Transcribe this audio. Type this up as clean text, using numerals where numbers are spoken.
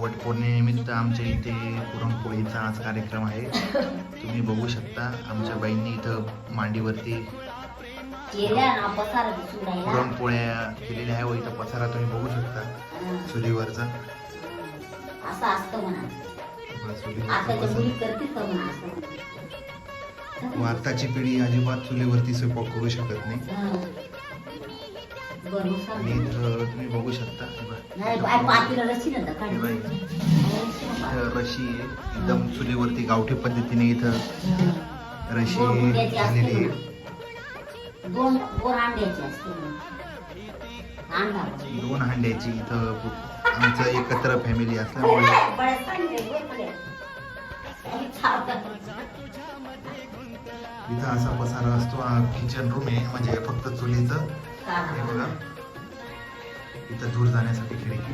वटपौर्णिमेनिमित्त आमच्या इथे पुरणपोळीचा आज कार्यक्रम आहे. तुम्ही बघू शकता आमच्या बाईंनी इथं मांडीवरती पुरणपोळ्या केलेल्या आहे व इथं पसारा तुम्ही बघू शकता चुलीवरचा. व आताची पिढी अजिबात चुलीवरती स्वयंपाक करू शकत नाही. आणि इथं तुम्ही बघू शकता रशी आहे एकदम चुलीवरती गावठी पद्धतीने इथं रशी झालेली आहे. 2 हांड्याची इथं आमचं एकत्र फॅमिली असल्यामुळे इथं असा पसारा असतो. हा किचन रूम आहे म्हणजे फक्त चुलीचं. हे बघा इथं दूर जाण्यासाठी खिडकी.